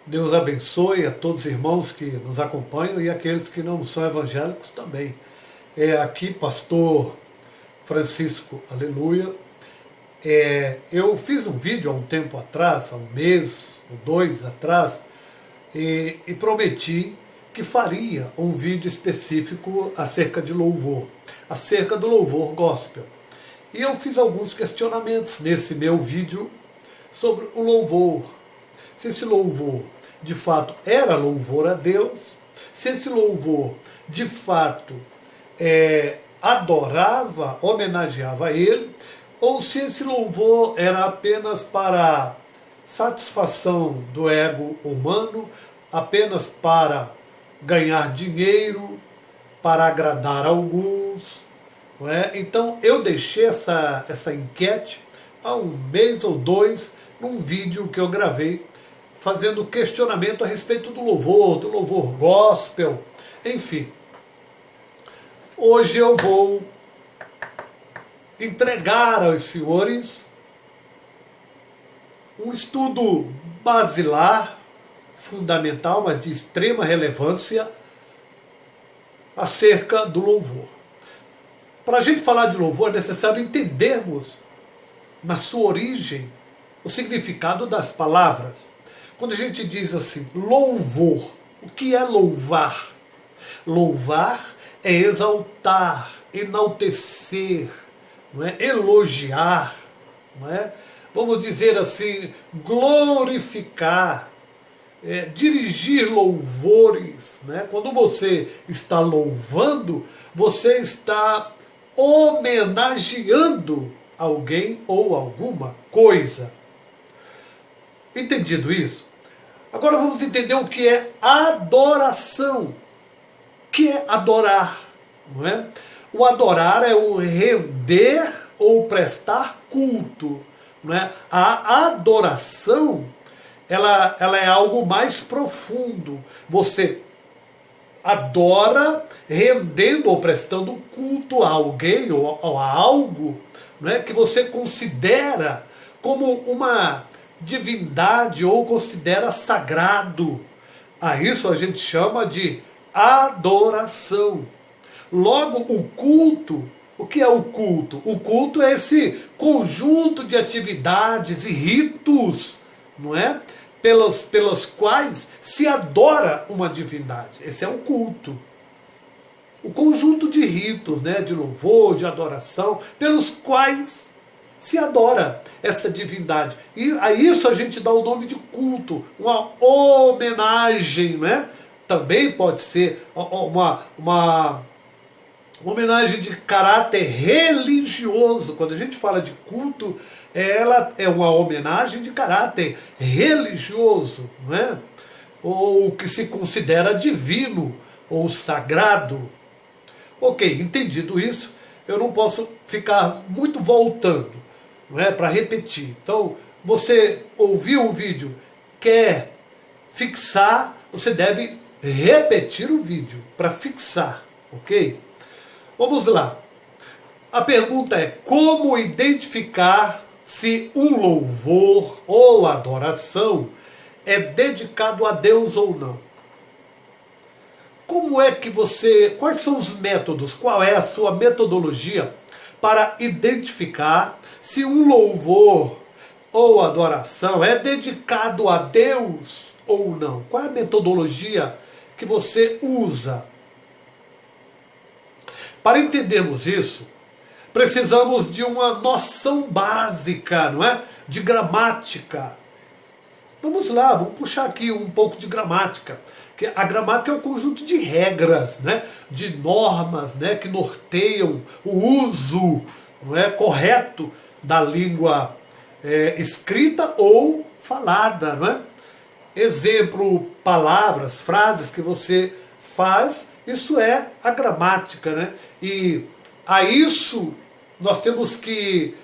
Deus abençoe a todos os irmãos que nos acompanham e aqueles que não são evangélicos também. Aqui, pastor Francisco, aleluia. Eu fiz um vídeo há um tempo atrás, há um mês ou dois atrás, e prometi que faria um vídeo específico acerca de louvor, acerca do louvor gospel. E eu fiz alguns questionamentos nesse meu vídeo sobre o louvor. Se esse louvor de fato era louvor a Deus, se esse louvor de fato adorava, homenageava Ele, ou se esse louvor era apenas para satisfação do ego humano, apenas para ganhar dinheiro, para agradar alguns. Não é? Então eu deixei essa enquete há um mês ou dois, num vídeo que eu gravei, fazendo questionamento a respeito do louvor gospel, enfim. Hoje eu vou entregar aos senhores um estudo basilar, fundamental, mas de extrema relevância, acerca do louvor. Para a gente falar de louvor é necessário entendermos, na sua origem, o significado das palavras. Quando a gente diz assim, louvor, o que é louvar? Louvar é exaltar, enaltecer, não é? Elogiar, não é? Vamos dizer assim, glorificar, dirigir louvores. Né? Quando você está louvando, você está homenageando alguém ou alguma coisa. Entendido isso? Agora vamos entender o que é adoração. O que é adorar? Não é? O adorar é o render ou prestar culto. Não é? A adoração, ela é algo mais profundo. Você adora rendendo ou prestando culto a alguém ou a algo, não é? Que você considera como uma divindade ou considera sagrado. A isso a gente chama de adoração. Logo, o culto, o que é o culto? O culto é esse conjunto de atividades e ritos, não é? Pelos quais se adora uma divindade. Esse é o culto. O conjunto de ritos, né, de louvor, de adoração, pelos quais se adora essa divindade. E a isso a gente dá o nome de culto, uma homenagem, né? Também pode ser uma homenagem de caráter religioso. Quando a gente fala de culto, ela é uma homenagem de caráter religioso, não é? Ou que se considera divino ou sagrado. Ok, entendido isso, eu não posso ficar muito voltando, não é, para repetir. Então, você ouviu o vídeo, quer fixar, você deve repetir o vídeo para fixar, ok? Vamos lá. A pergunta é: como identificar se um louvor ou adoração é dedicado a Deus ou não? Como é que quais são os métodos, qual é a sua metodologia para identificar se um louvor ou adoração é dedicado a Deus ou não? Qual é a metodologia que você usa? Para entendermos isso, precisamos de uma noção básica, não é? De gramática. Vamos lá, vamos puxar aqui um pouco de gramática. A gramática é um conjunto de regras, né? De normas, né? Que norteiam o uso, não é, correto da língua escrita ou falada. Não é? Exemplo, palavras, frases que você faz, isso é a gramática. Né? E a isso nós temos que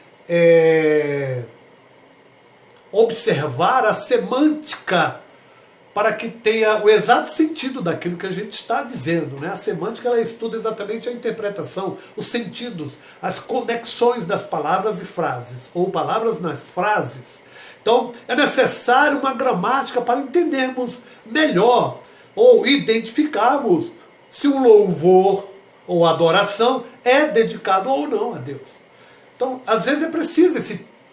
observar a semântica para que tenha o exato sentido daquilo que a gente está dizendo. Né? A semântica, ela estuda exatamente a interpretação, os sentidos, as conexões das palavras e frases, ou palavras nas frases, Então, é necessário uma gramática para entendermos melhor ou identificarmos se um louvor ou adoração é dedicado ou não a Deus. Então, às vezes é preciso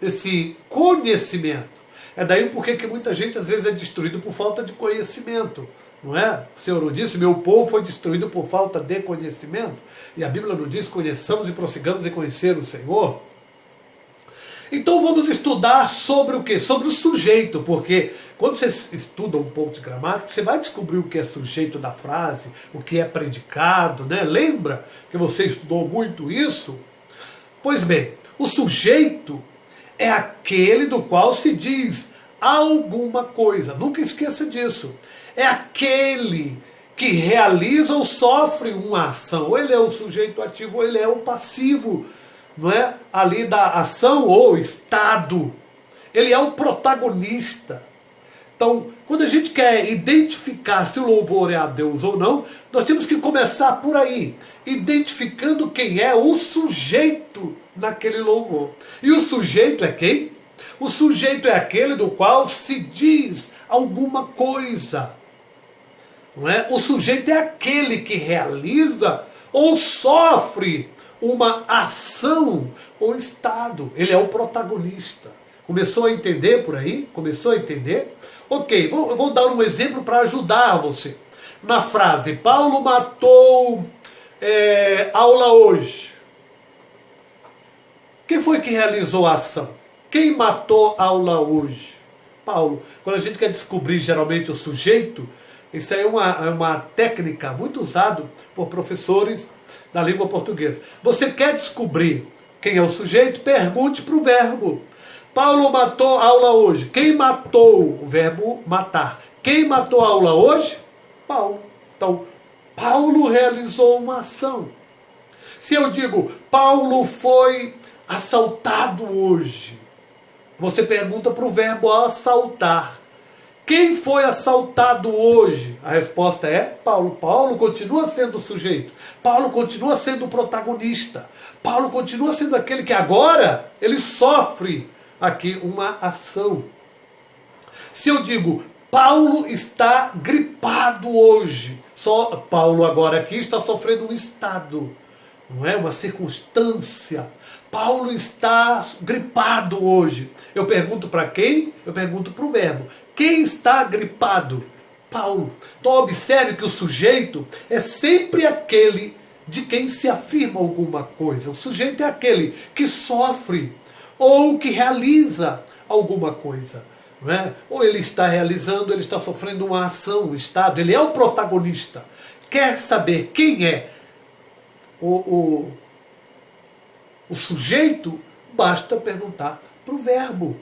esse conhecimento. É daí porque que muita gente às vezes é destruído por falta de conhecimento. Não é? O Senhor não disse, meu povo foi destruído por falta de conhecimento. E a Bíblia não diz, conheçamos e prossigamos em conhecer o Senhor. Então vamos estudar sobre o quê? Sobre o sujeito, porque quando você estuda um pouco de gramática, você vai descobrir o que é sujeito da frase, o que é predicado, né? Lembra que você estudou muito isso? Pois bem, o sujeito é aquele do qual se diz alguma coisa. Nunca esqueça disso. É aquele que realiza ou sofre uma ação. Ou ele é o sujeito ativo ou ele é o passivo, não é? Ali da ação ou estado. Ele é o protagonista. Então, quando a gente quer identificar se o louvor é a Deus ou não, nós temos que começar por aí, identificando quem é o sujeito naquele louvor. E o sujeito é quem? O sujeito é aquele do qual se diz alguma coisa. Não é? O sujeito é aquele que realiza ou sofre uma ação ou estado. Ele é o protagonista. Começou a entender por aí? Começou a entender? Ok, vou dar um exemplo para ajudar você. Na frase, Paulo matou aula hoje. Quem foi que realizou a ação? Quem matou aula hoje? Paulo. Quando a gente quer descobrir geralmente o sujeito, isso aí é uma técnica muito usada por professores da língua portuguesa. Você quer descobrir quem é o sujeito? Pergunte para o verbo. Paulo matou aula hoje. Quem matou? O verbo matar. Quem matou a aula hoje? Paulo. Então, Paulo realizou uma ação. Se eu digo, Paulo foi assaltado hoje, você pergunta para o verbo assaltar. Quem foi assaltado hoje? A resposta é Paulo. Paulo continua sendo o sujeito. Paulo continua sendo o protagonista. Paulo continua sendo aquele que agora ele sofre aqui uma ação. Se eu digo, Paulo está gripado hoje, só Paulo agora aqui está sofrendo um estado, não é? Uma circunstância. Paulo está gripado hoje. Eu pergunto para quem? Eu pergunto para o verbo. Quem está gripado? Paulo. Então observe que o sujeito é sempre aquele de quem se afirma alguma coisa. O sujeito é aquele que sofre ou que realiza alguma coisa. Não é? Ou ele está realizando, ele está sofrendo uma ação, um estado. Ele é o protagonista. Quer saber quem é o sujeito? Basta perguntar para o verbo.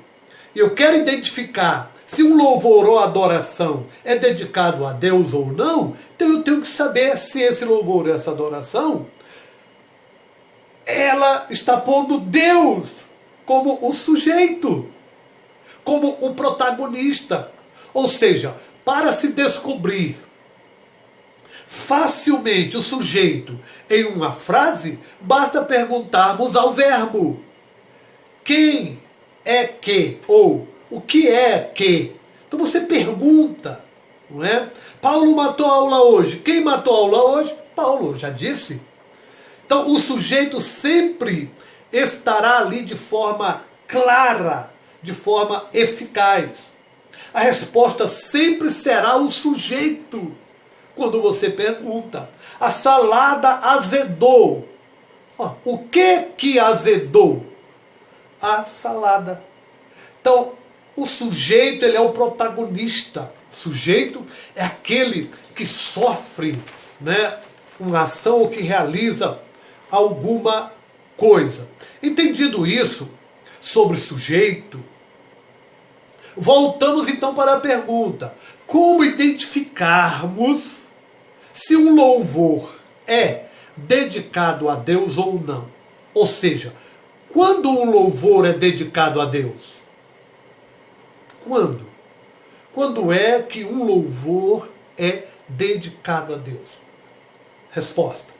Eu quero identificar se um louvor ou adoração é dedicado a Deus ou não, então eu tenho que saber se esse louvor ou essa adoração, ela está pondo Deus como o sujeito, como o protagonista. Ou seja, para se descobrir facilmente o sujeito em uma frase, basta perguntarmos ao verbo. Quem é que? Ou o que é que? Então você pergunta, não é? Paulo matou a aula hoje. Quem matou a aula hoje? Paulo, já disse. Então o sujeito sempre estará ali de forma clara, de forma eficaz. A resposta sempre será o sujeito. Quando você pergunta, a salada azedou. O que azedou? A salada. Então, o sujeito, ele é o protagonista. O sujeito é aquele que sofre, né, uma ação ou que realiza alguma coisa. Entendido isso sobre sujeito, voltamos então para a pergunta: como identificarmos se um louvor é dedicado a Deus ou não? Ou seja, quando um louvor é dedicado a Deus? Quando? Quando é que um louvor é dedicado a Deus? Resposta: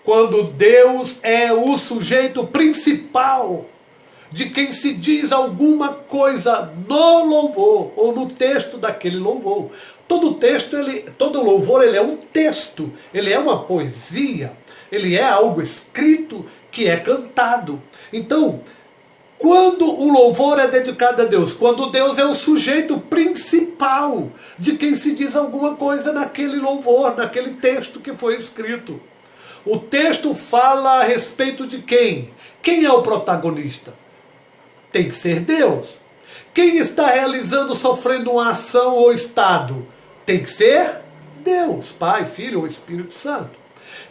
quando Deus é o sujeito principal. de quem se diz alguma coisa no louvor ou no texto daquele louvor. Todo texto, todo louvor, ele é um texto, ele é uma poesia, ele é algo escrito que é cantado. Então, quando o louvor é dedicado a Deus, quando Deus é o sujeito principal de quem se diz alguma coisa naquele louvor, naquele texto que foi escrito. O texto fala a respeito de quem? Quem é o protagonista? Tem que ser Deus. Quem está realizando, sofrendo uma ação ou estado? Tem que ser Deus, Pai, Filho ou Espírito Santo.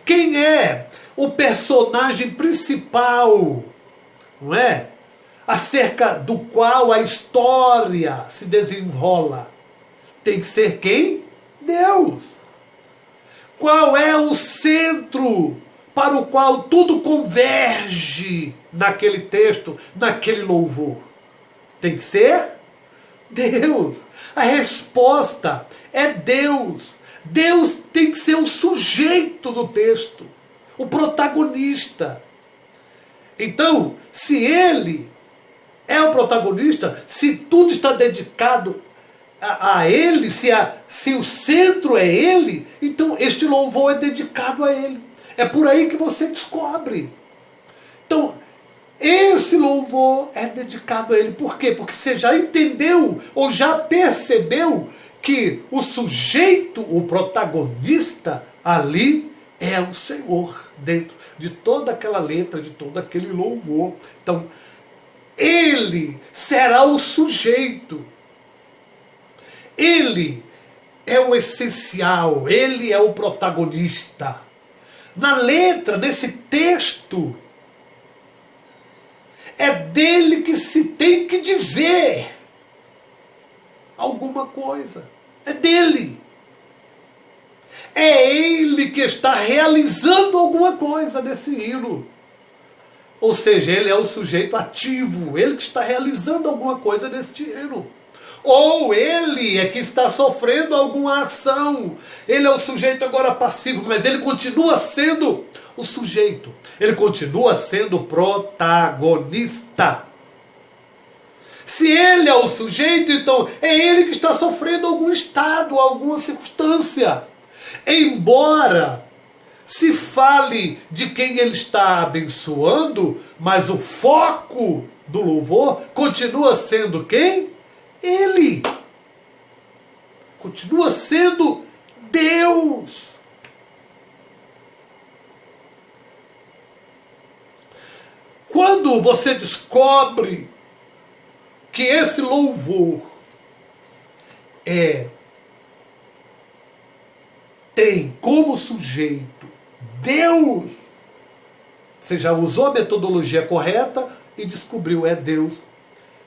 Quem é o personagem principal, não é? Acerca do qual a história se desenrola? Tem que ser quem? Deus. Qual é o centro para o qual tudo converge naquele texto, naquele louvor? Tem que ser Deus. A resposta é Deus. Deus tem que ser o sujeito do texto, o protagonista. Então, se ele é o protagonista, se tudo está dedicado a ele, se o centro é ele, então este louvor é dedicado a ele. É por aí que você descobre. Então, esse louvor é dedicado a ele. Por quê? Porque você já entendeu ou já percebeu que o sujeito, o protagonista ali é o Senhor, dentro de toda aquela letra, de todo aquele louvor. Então, ele será o sujeito. Ele é o essencial, ele é o protagonista. Na letra, nesse texto, é dele que se tem que dizer alguma coisa. É dele. É ele que está realizando alguma coisa nesse hino. Ou seja, ele é o sujeito ativo, ele que está realizando alguma coisa neste hino. Ou ele é que está sofrendo alguma ação. Ele é o sujeito agora passivo, mas ele continua sendo o sujeito. Ele continua sendo protagonista. Se ele é o sujeito, então é ele que está sofrendo algum estado, alguma circunstância. Embora se fale de quem ele está abençoando, mas o foco do louvor continua sendo quem? Ele. Continua sendo Deus. Quando você descobre que esse louvor tem como sujeito Deus, você já usou a metodologia correta e descobriu, é Deus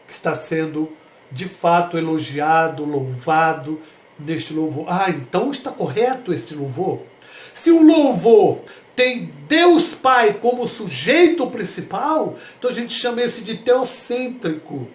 que está sendo de fato elogiado, louvado neste louvor. Ah, então está correto este louvor? Se o louvor tem Deus Pai como sujeito principal, então a gente chama esse de teocêntrico.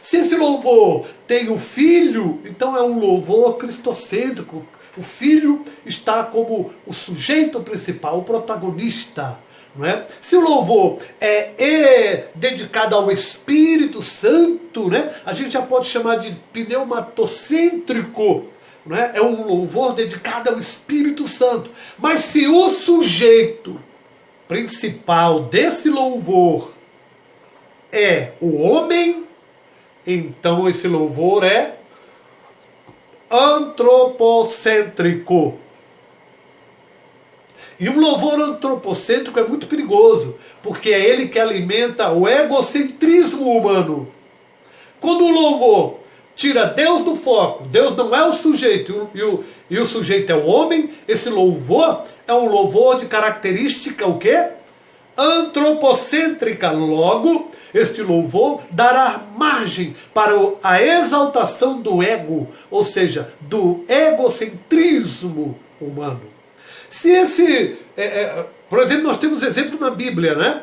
Se esse louvor tem o Filho, então é um louvor cristocêntrico. O Filho está como o sujeito principal, o protagonista. Não é? Se o louvor é dedicado ao Espírito Santo, né, a gente já pode chamar de pneumatocêntrico. Não é? É um louvor dedicado ao Espírito Santo. Mas se o sujeito principal desse louvor é o homem, então esse louvor é antropocêntrico. E um louvor antropocêntrico é muito perigoso, porque é ele que alimenta o egocentrismo humano. Quando o louvor tira Deus do foco, Deus não é o sujeito e o sujeito é o homem, esse louvor é um louvor de característica o quê? Antropocêntrica. Logo, este louvor dará margem para a exaltação do ego, ou seja, do egocentrismo humano. Se esse, por exemplo, nós temos exemplo na Bíblia, né?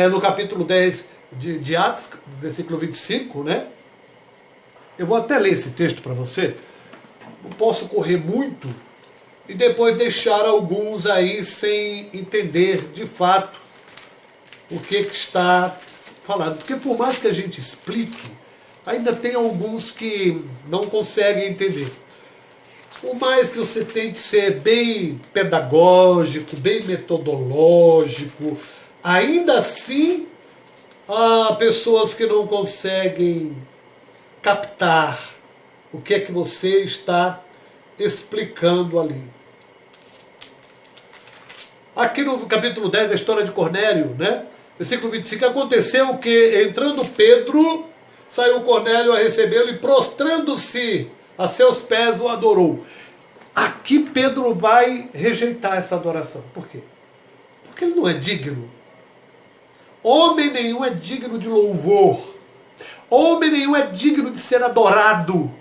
No capítulo 10 de Atos, versículo 25, né? Eu vou até ler esse texto para você. Não posso correr muito e depois deixar alguns aí sem entender de fato o que está falado. Porque por mais que a gente explique, ainda tem alguns que não conseguem entender. Por mais que você tente ser bem pedagógico, bem metodológico, ainda assim há pessoas que não conseguem captar o que é que você está explicando ali. Aqui no capítulo 10, a história de Cornélio, né? Versículo 25, aconteceu que, entrando Pedro, saiu Cornélio a recebê-lo e, prostrando-se a seus pés, o adorou. Aqui Pedro vai rejeitar essa adoração. Por quê? Porque ele não é digno. Homem nenhum é digno de louvor. Homem nenhum é digno de ser adorado.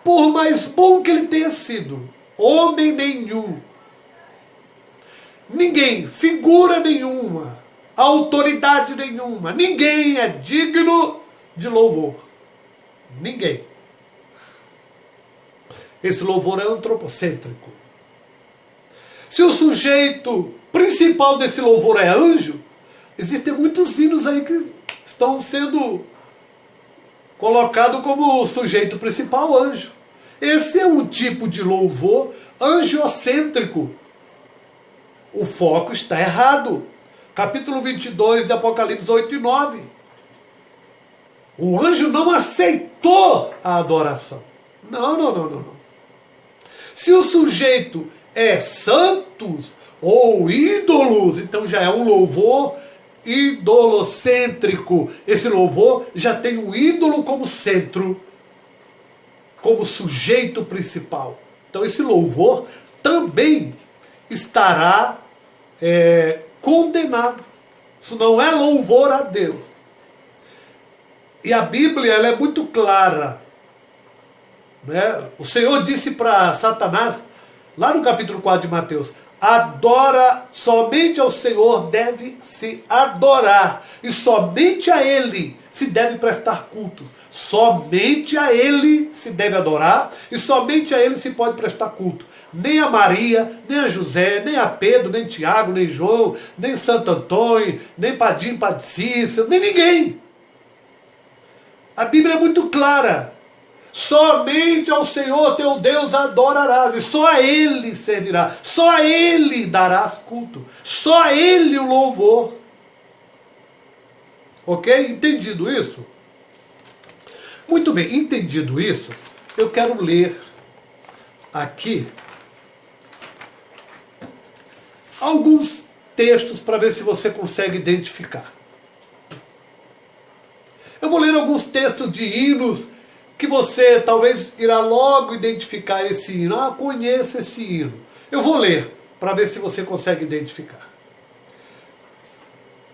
Por mais bom que ele tenha sido. Homem nenhum. Ninguém, figura nenhuma, autoridade nenhuma, ninguém é digno de louvor. Ninguém. Esse louvor é antropocêntrico. Se o sujeito principal desse louvor é anjo, existem muitos hinos aí que estão sendo colocados como o sujeito principal anjo. Esse é um tipo de louvor angiocêntrico. O foco está errado. Capítulo 22 de Apocalipse 8 e 9. O anjo não aceitou a adoração. Não. Se o sujeito é santos ou ídolos, então já é um louvor idolocêntrico. Esse louvor já tem o ídolo como centro, como sujeito principal. Então esse louvor também estará condenado. Isso não é louvor a Deus. E a Bíblia ela é muito clara. Né? O Senhor disse para Satanás, lá no capítulo 4 de Mateus, adora, somente ao Senhor deve se adorar, e somente a Ele se deve prestar cultos. Somente a Ele se deve adorar, e somente a Ele se pode prestar culto. Nem a Maria, nem a José, nem a Pedro, nem Tiago, nem João, nem Santo Antônio, nem Padim, Padre Cícero, nem ninguém. A Bíblia é muito clara. Somente ao Senhor teu Deus adorarás, e só a Ele servirá, só a Ele darás culto, só a Ele o louvor. Ok? Entendido isso? Muito bem, entendido isso, eu quero ler aqui alguns textos para ver se você consegue identificar. Eu vou ler alguns textos de hinos que você talvez irá logo identificar esse hino. Ah, conheço esse hino. Eu vou ler para ver se você consegue identificar.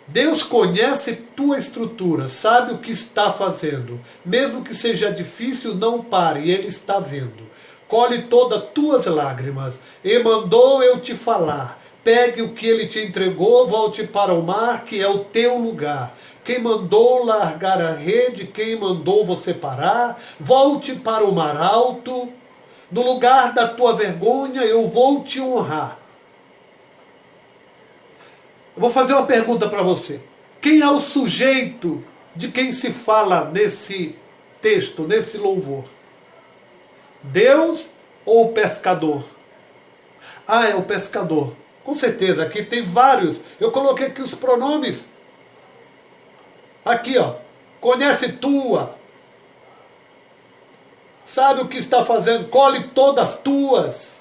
Deus conhece tua estrutura, sabe o que está fazendo. Mesmo que seja difícil, não pare, Ele está vendo. Colhe todas tuas lágrimas, e mandou eu te falar. Pegue o que Ele te entregou, volte para o mar, que é o teu lugar. Quem mandou largar a rede, quem mandou você parar, volte para o mar alto, no lugar da tua vergonha eu vou te honrar. Eu vou fazer uma pergunta para você. Quem é o sujeito de quem se fala nesse texto, nesse louvor? Deus ou o pescador? Ah, é o pescador. Com certeza, aqui tem vários. Eu coloquei aqui os pronomes. Aqui, ó. Conhece tua. Sabe o que está fazendo? Colhe todas tuas.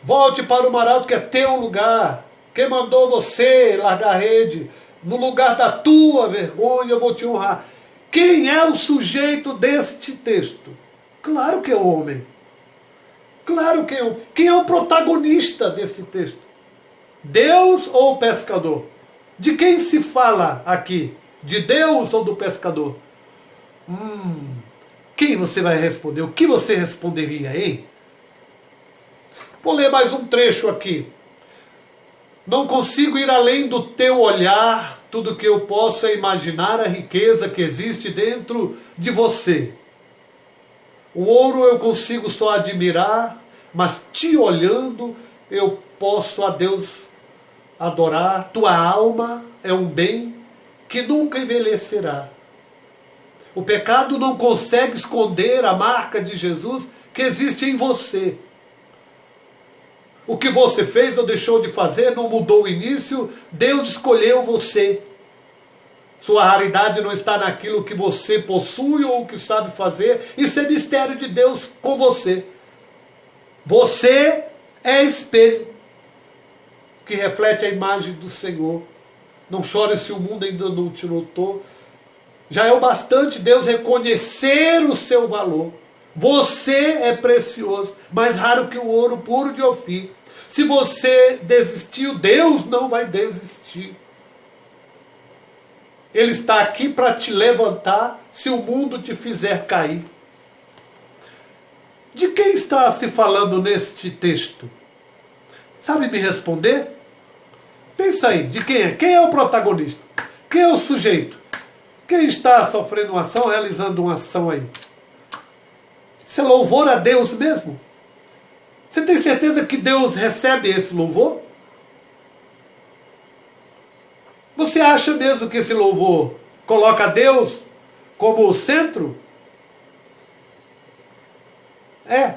Volte para o mar alto, que é teu lugar. Quem mandou você largar a rede? No lugar da tua vergonha eu vou te honrar. Quem é o sujeito deste texto? Claro que é o homem. Claro que é o homem. Quem é o protagonista desse texto? Deus ou o pescador? De quem se fala aqui? De Deus ou do pescador? Quem você vai responder? O que você responderia, hein? Vou ler mais um trecho aqui. Não consigo ir além do teu olhar, tudo que eu posso é imaginar a riqueza que existe dentro de você. O ouro eu consigo só admirar, mas te olhando eu posso a Deus adorar. Tua alma é um bem que nunca envelhecerá. O pecado não consegue esconder a marca de Jesus que existe em você. O que você fez ou deixou de fazer não mudou o início, Deus escolheu você. Sua raridade não está naquilo que você possui ou que sabe fazer, isso é mistério de Deus com você. Você é espelho que reflete a imagem do Senhor. Não chore se o mundo ainda não te notou. Já é o bastante Deus reconhecer o seu valor. Você é precioso, mais raro que o ouro puro de Ofir. Se você desistiu, Deus não vai desistir. Ele está aqui para te levantar se o mundo te fizer cair. De quem está se falando neste texto? Sabe me responder? Pensa aí, de quem é? Quem é o protagonista? Quem é o sujeito? Quem está sofrendo uma ação, realizando uma ação aí? Isso é louvor a Deus mesmo? Você tem certeza que Deus recebe esse louvor? Você acha mesmo que esse louvor coloca Deus como o centro? É.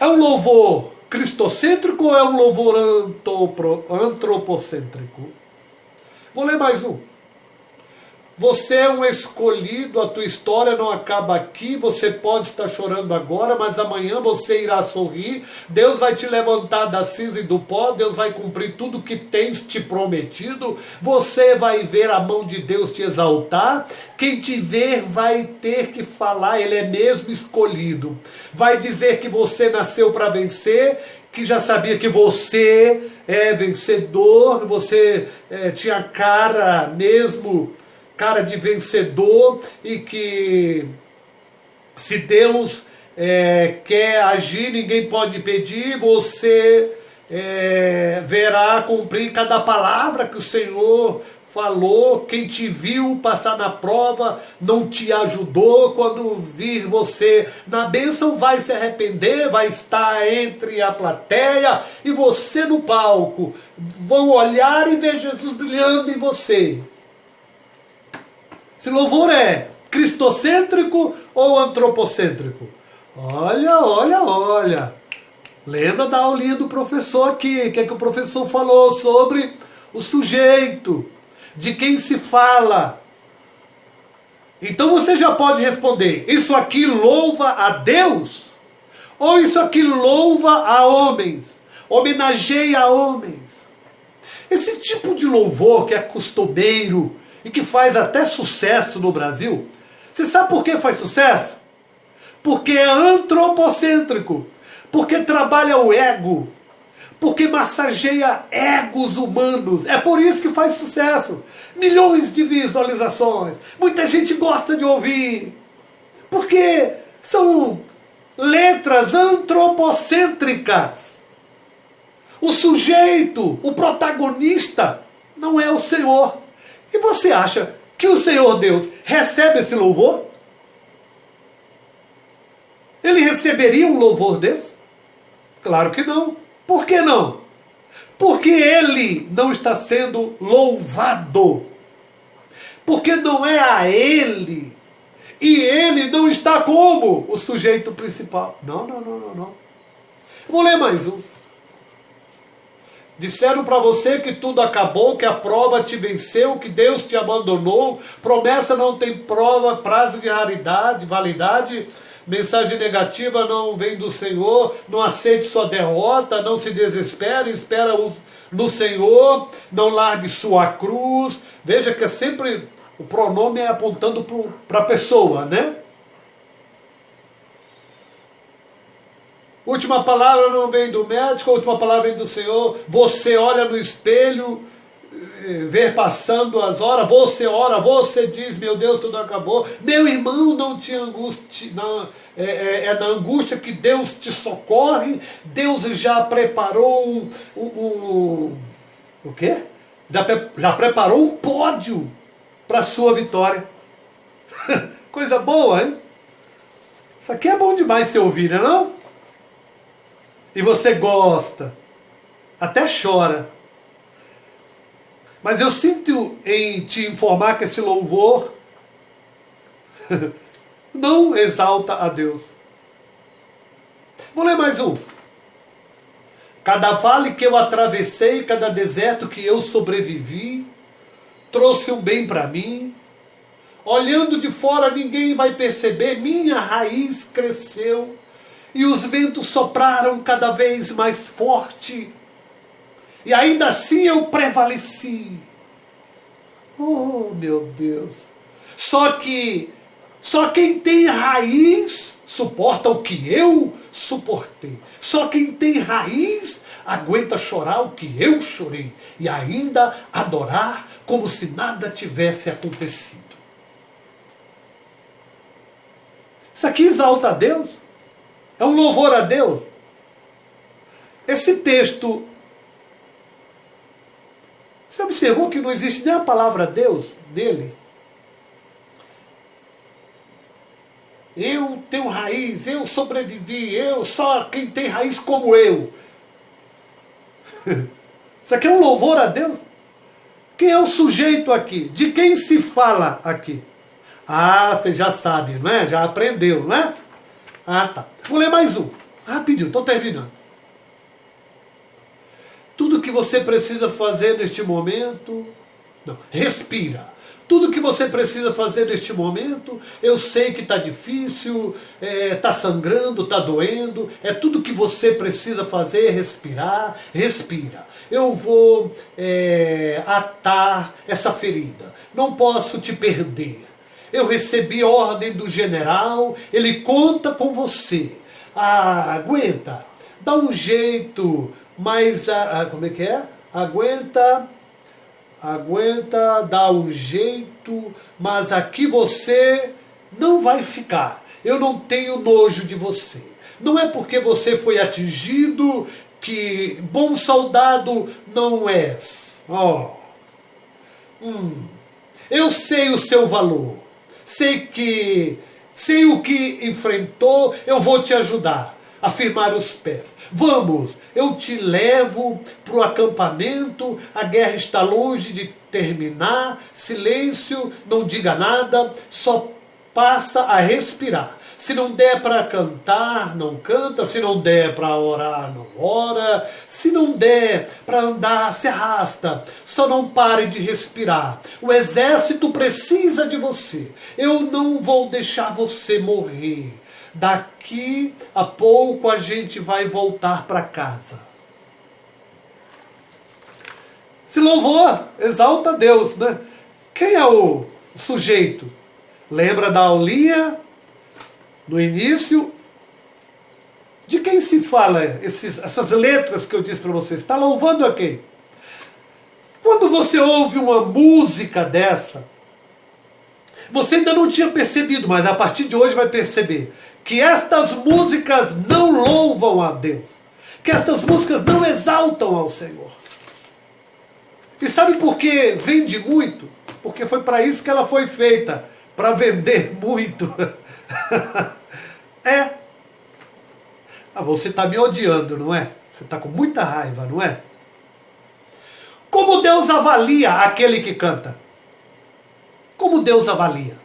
É um louvor cristocêntrico ou é um louvor antropocêntrico? Vou ler mais um. Você é um escolhido, a tua história não acaba aqui, você pode estar chorando agora, mas amanhã você irá sorrir, Deus vai te levantar da cinza e do pó, Deus vai cumprir tudo que tens te prometido, você vai ver a mão de Deus te exaltar, quem te ver vai ter que falar, ele é mesmo escolhido, vai dizer que você nasceu para vencer, que já sabia que você é vencedor, você tinha cara de vencedor e que se Deus quer agir, ninguém pode impedir, você verá cumprir cada palavra que o Senhor falou. Quem te viu passar na prova não te ajudou, quando vir você na bênção vai se arrepender, vai estar entre a plateia e você no palco, vão olhar e ver Jesus brilhando em você. Esse louvor é cristocêntrico ou antropocêntrico? Olha. Lembra da aulinha do professor aqui, que o professor falou sobre o sujeito, de quem se fala. Então você já pode responder, isso aqui louva a Deus? Ou isso aqui louva a homens? Homenageia homens? Esse tipo de louvor que é costumeiro, e que faz até sucesso no Brasil. Você sabe por que faz sucesso? Porque é antropocêntrico, porque trabalha o ego, porque massageia egos humanos. É por isso que faz sucesso. Milhões de visualizações, muita gente gosta de ouvir, porque são letras antropocêntricas. O sujeito, o protagonista, não é o Senhor. E você acha que o Senhor Deus recebe esse louvor? Ele receberia um louvor desse? Claro que não. Por que não? Porque ele não está sendo louvado. Porque não é a ele. E ele não está como o sujeito principal. Não. Vou ler mais um. Disseram para você que tudo acabou, que a prova te venceu, que Deus te abandonou, promessa não tem prova, prazo de validade, mensagem negativa não vem do Senhor, não aceite sua derrota, não se desespere, espera no Senhor, não largue sua cruz. Veja que é sempre, o pronome é apontando para a pessoa, né? Última palavra não vem do médico, a última palavra vem do Senhor. Você olha no espelho, vê passando as horas, você ora, você diz, meu Deus, tudo acabou. Meu irmão, não te angustie, é na angústia que Deus te socorre. Deus já preparou o quê? Já preparou um pódio para a sua vitória. Coisa boa, hein? Isso aqui é bom demais se ouvir, não é não? E você gosta, até chora. Mas eu sinto em te informar que esse louvor não exalta a Deus. Vou ler mais um. Cada vale que eu atravessei, cada deserto que eu sobrevivi, trouxe um bem para mim. Olhando de fora ninguém vai perceber, minha raiz cresceu e os ventos sopraram cada vez mais forte. E ainda assim eu prevaleci. Oh, meu Deus. Só quem tem raiz suporta o que eu suportei. Só quem tem raiz aguenta chorar o que eu chorei e ainda adorar como se nada tivesse acontecido. Isso aqui exalta a Deus? É um louvor a Deus? Esse texto, você observou que não existe nem a palavra Deus nele? Eu tenho raiz, eu sobrevivi, só quem tem raiz como eu. Isso aqui é um louvor a Deus? Quem é o sujeito aqui? De quem se fala aqui? Ah, você já sabe, não é? Já aprendeu, não é? Ah, tá. Vou ler mais um. Rapidinho, estou terminando. Tudo que você precisa fazer neste momento... Não, respira. Tudo que você precisa fazer neste momento, eu sei que está difícil, está sangrando, está doendo, é tudo que você precisa fazer, respirar, respira. Eu vou atar essa ferida, não posso te perder. Eu recebi ordem do general, ele conta com você. Aguenta, dá um jeito, mas como é que é? Aguenta, dá um jeito, mas aqui você não vai ficar. Eu não tenho nojo de você. Não é porque você foi atingido que bom soldado não és. Eu sei o seu valor. Sei o que enfrentou, eu vou te ajudar a firmar os pés. Vamos, eu te levo para o acampamento, a guerra está longe de terminar, silêncio, não diga nada, só passa a respirar. Se não der para cantar, não canta. Se não der para orar, não ora. Se não der para andar, se arrasta. Só não pare de respirar. O exército precisa de você. Eu não vou deixar você morrer. Daqui a pouco a gente vai voltar para casa. Esse louvor exalta Deus, né? Quem é o sujeito? Lembra da aulinha? No início, de quem se fala essas letras que eu disse para vocês? Está louvando a quem? Quando você ouve uma música dessa, você ainda não tinha percebido, mas a partir de hoje vai perceber que estas músicas não louvam a Deus, que estas músicas não exaltam ao Senhor. E sabe por que vende muito? Porque foi para isso que ela foi feita, para vender muito. Você está me odiando, não é? Você está com muita raiva, não é? Como Deus avalia aquele que canta? Como Deus avalia?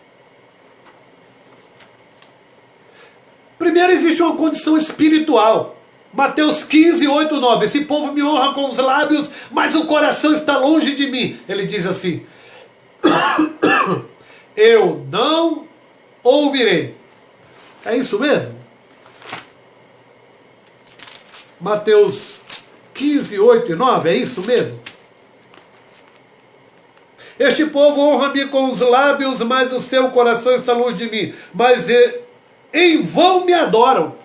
Primeiro existe uma condição espiritual. Mateus 15, 8, 9. Esse povo me honra com os lábios, mas o coração está longe de mim. Ele diz assim: eu não ouvirei. É isso mesmo? Mateus 15, 8 e 9, é isso mesmo? Este povo honra-me com os lábios, mas o seu coração está longe de mim. Mas em vão me adoram.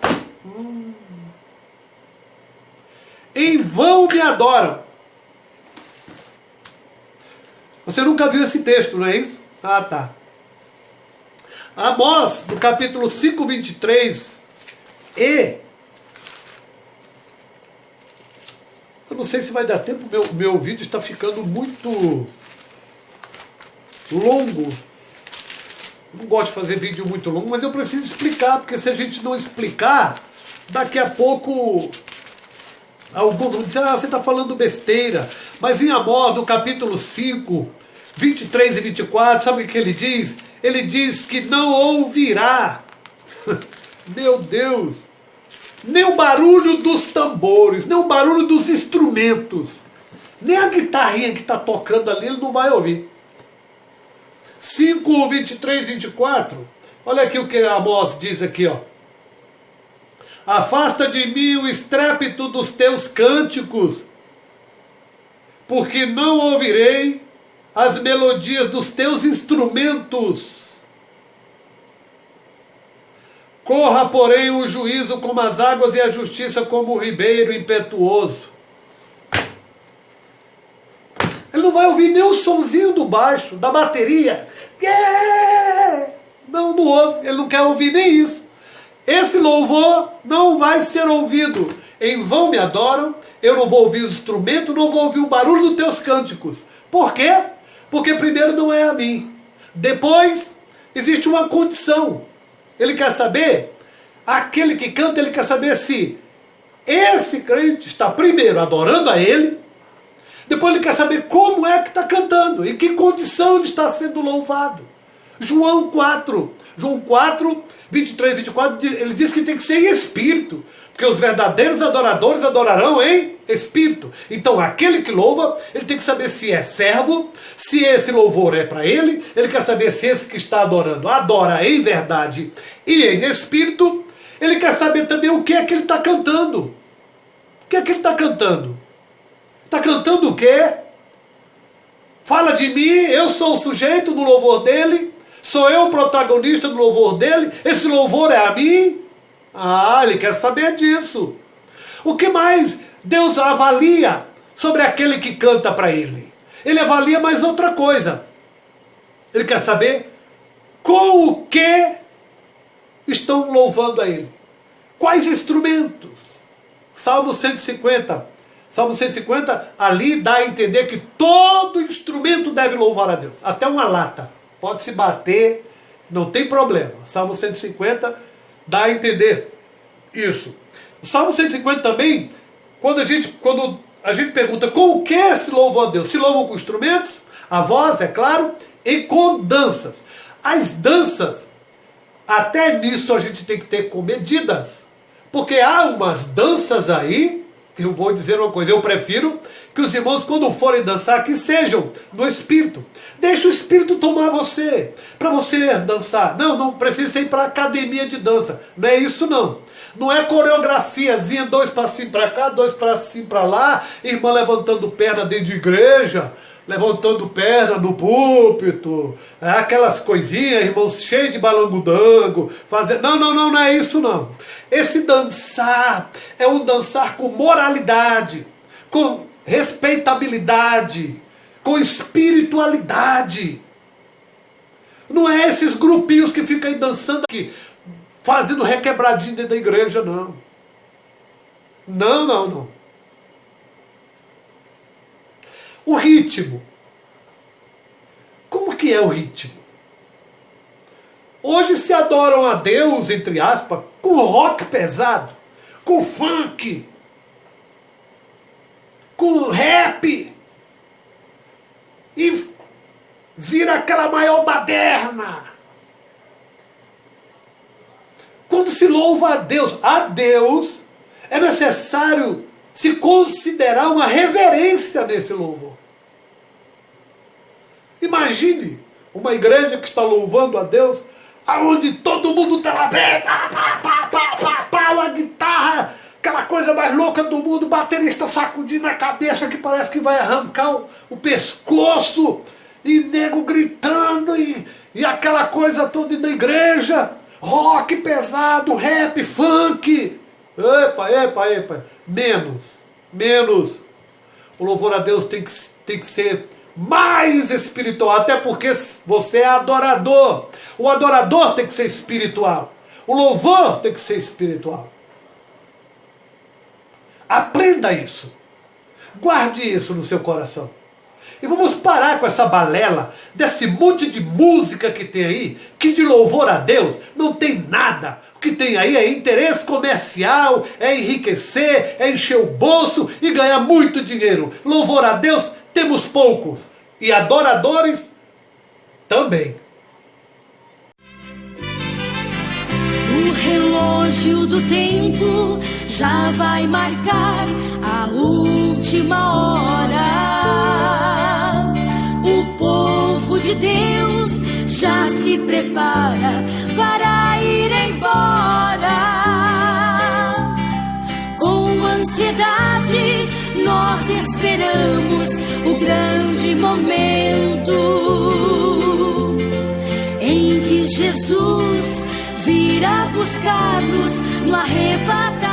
Em vão me adoram. Você nunca viu esse texto, não é isso? Ah, tá. Amós, no capítulo 5, 23, eu não sei se vai dar tempo, meu vídeo está ficando muito longo. Eu não gosto de fazer vídeo muito longo, mas eu preciso explicar, porque se a gente não explicar, daqui a pouco Alguns vão dizer, você está falando besteira. Mas em Amós, no capítulo 5, 23 e 24, sabe o que ele diz? Ele diz que não ouvirá, meu Deus, nem o barulho dos tambores, nem o barulho dos instrumentos, nem a guitarrinha que está tocando ali, ele não vai ouvir. 5, 23, 24, olha aqui o que Amós diz aqui, ó. Afasta de mim o estrépito dos teus cânticos, porque não ouvirei as melodias dos teus instrumentos. Corra, porém, o juízo como as águas e a justiça como o ribeiro impetuoso. Ele não vai ouvir nem o sonzinho do baixo, da bateria. Yeah! Não ouve, ele não quer ouvir nem isso. Esse louvor não vai ser ouvido. Em vão me adoram, eu não vou ouvir o instrumento, não vou ouvir o barulho dos teus cânticos. Por quê? Porque primeiro não é a mim. Depois, existe uma condição. Ele quer saber, aquele que canta, ele quer saber se esse crente está primeiro adorando a ele, depois ele quer saber como é que está cantando, em que condição ele está sendo louvado. João 4, 23 e 24, ele diz que tem que ser em espírito, porque os verdadeiros adoradores adorarão em espírito. Então aquele que louva, ele tem que saber se é servo, se esse louvor é para ele quer saber se esse que está adorando adora em verdade e em espírito. Ele quer saber também o que é que ele está cantando. O que é que ele está cantando? Está cantando o quê? Fala de mim, eu sou o sujeito do louvor dele, sou eu o protagonista do louvor dele, esse louvor é a mim? Ah, ele quer saber disso. O que mais Deus avalia sobre aquele que canta para ele? Ele avalia mais outra coisa. Ele quer saber com o que estão louvando a ele. Quais instrumentos? Salmo 150. Salmo 150 ali dá a entender que todo instrumento deve louvar a Deus. Até uma lata. Pode se bater, não tem problema. Salmo 150 dá a entender isso. O Salmo 150 também, quando a gente pergunta com o que se louvam a Deus, se louvam com instrumentos, a voz, é claro, e com danças. As danças, até nisso a gente tem que ter com medidas, porque há umas danças aí, eu vou dizer uma coisa, eu prefiro que os irmãos, quando forem dançar, que sejam no Espírito. Deixa o Espírito tomar você, para você dançar. Não precisa ir para a academia de dança. Não é isso não. Não é coreografiazinha, 2 passinhos para cá, 2 passinhos para lá, irmã levantando perna dentro de igreja, levantando perna no púlpito, aquelas coisinhas, irmãos cheios de balangudango, fazendo... Não é isso não. Esse dançar é um dançar com moralidade, com respeitabilidade, com espiritualidade. Não é esses grupinhos que ficam aí dançando aqui, fazendo requebradinho dentro da igreja, não. Não. O ritmo. Como que é o ritmo? Hoje se adoram a Deus, entre aspas, com rock pesado, com funk, com rap, e vira aquela maior baderna. Quando se louva a Deus é necessário se considerar uma reverência nesse louvor. Imagine uma igreja que está louvando a Deus, aonde todo mundo está lá, uma guitarra, aquela coisa mais louca do mundo, o baterista sacudindo a cabeça que parece que vai arrancar o pescoço, e nego gritando, e aquela coisa toda da igreja, rock pesado, rap, funk. Epa. Menos. O louvor a Deus tem que ser mais espiritual, até porque você é adorador. O adorador tem que ser espiritual. O louvor tem que ser espiritual. Aprenda isso. Guarde isso no seu coração. E vamos parar com essa balela, desse monte de música que tem aí, que de louvor a Deus não tem nada. O que tem aí é interesse comercial, é enriquecer, é encher o bolso e ganhar muito dinheiro. Louvor a Deus temos poucos, e adoradores também. O relógio do tempo já vai marcar a última hora. O povo de Deus já se prepara para ir embora. Com ansiedade nós esperamos o grande momento em que Jesus virá buscar-nos no arrebatamento.